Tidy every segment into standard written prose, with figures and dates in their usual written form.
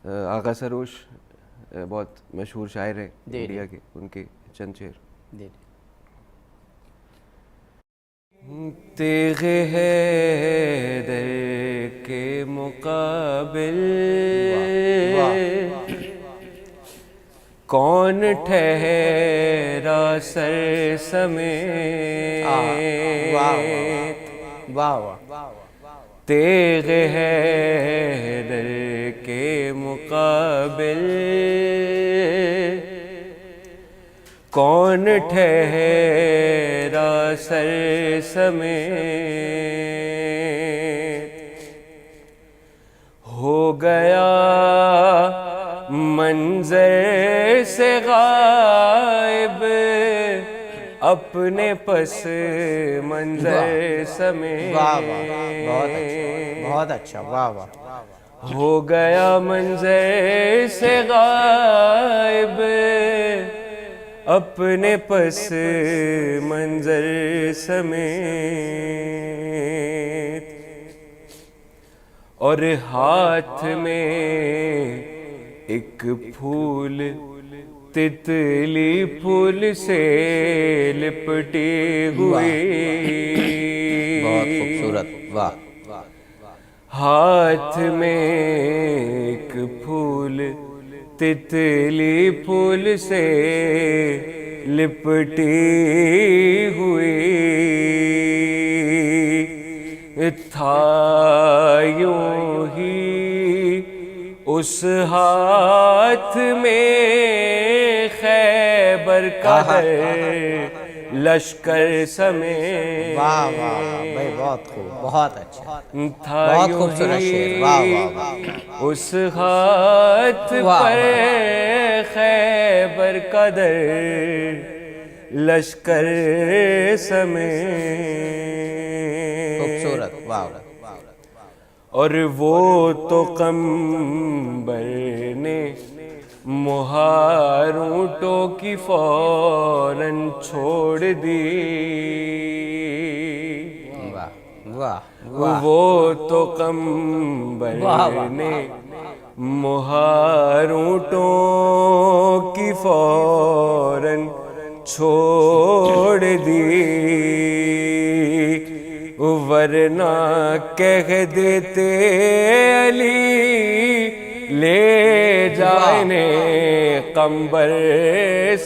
آغا سروش بہت مشہور شاعر ہیں انڈیا کے، ان کے چند شعر. تیغ حیدر کے مقابل کون ٹھہرا سر سمیت، تیغ حیدر کے مقابل کون ٹھہرا سر سمیت، ہو گیا منظر سے غائب اپنے پس منظر سمیت. بہت اچھا، واہ واہ. ہو گیا منظر سے غائب اپنے پس منظر سمیت، اور ہاتھ میں ایک پھول تتلی پھول سے لپٹی ہوئی، بہت خوبصورت، واہ. ہاتھ میں ایک پھول تتلی پھول سے لپٹی ہوئی، تھا یوں ہی اس ہاتھ میں خیبر کا در لشکر سمیت. واہ واہ بھائی، بہت خوب، بہت اچھا، تھا بہت یوں خوبصورت شعر. واہ واہ واہ. اس ہاتھ پر خیبر کا در لشکر سمیت. خوبصورت، واہ. اور وہ تو قمبر نے مہار اونٹوں کی فوراً چھوڑ دی، وہ تو قمبر نے مہار اونٹوں کی فوراً چھوڑ دی، ورنہ کہہ دیتے علی لے جانے قمبر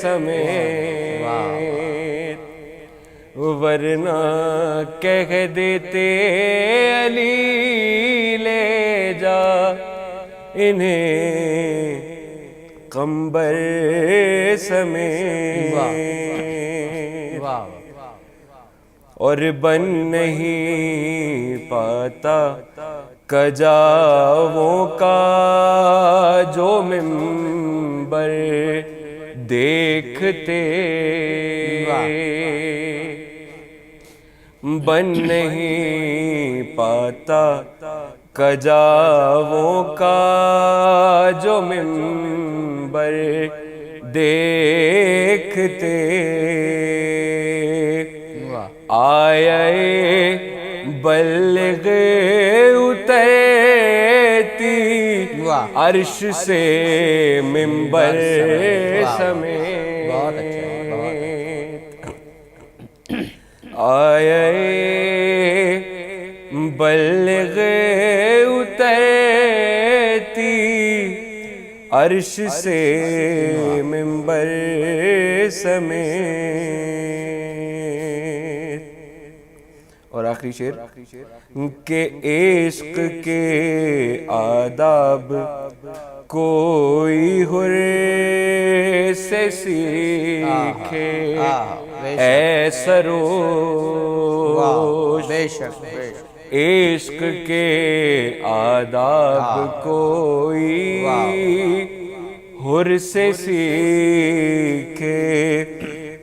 سمیت، ورنہ کہہ دیتے علی لے جا انہیں قمبر سمیت. اور بن نہیں پاتا کجاووں کا جو منبر دیکھتے، بن نہیں پاتا کجاووں کا جو منبر دیکھتے، آئے بلغ اترتی عرش سے منبر سمیت، آئے بلغ اترتی عرش سے منبر سمیت. اور آخری شعر کہ عشق کے آداب کوئی حر سے سیکھے اے سروش، عشق کے آداب کوئی حر سے سیکھے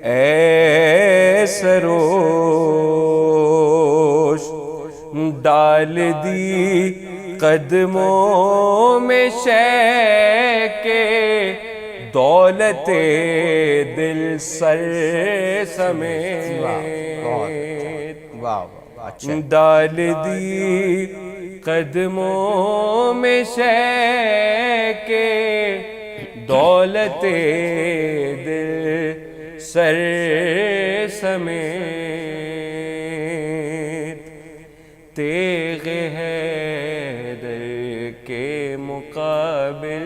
اے سروش، ڈال دی قدموں میں شے کے دولت دل سر سمیت، ڈال دی قدموں میں شے کے دولت دل سر سمیت تیغ حیدر کے مقابل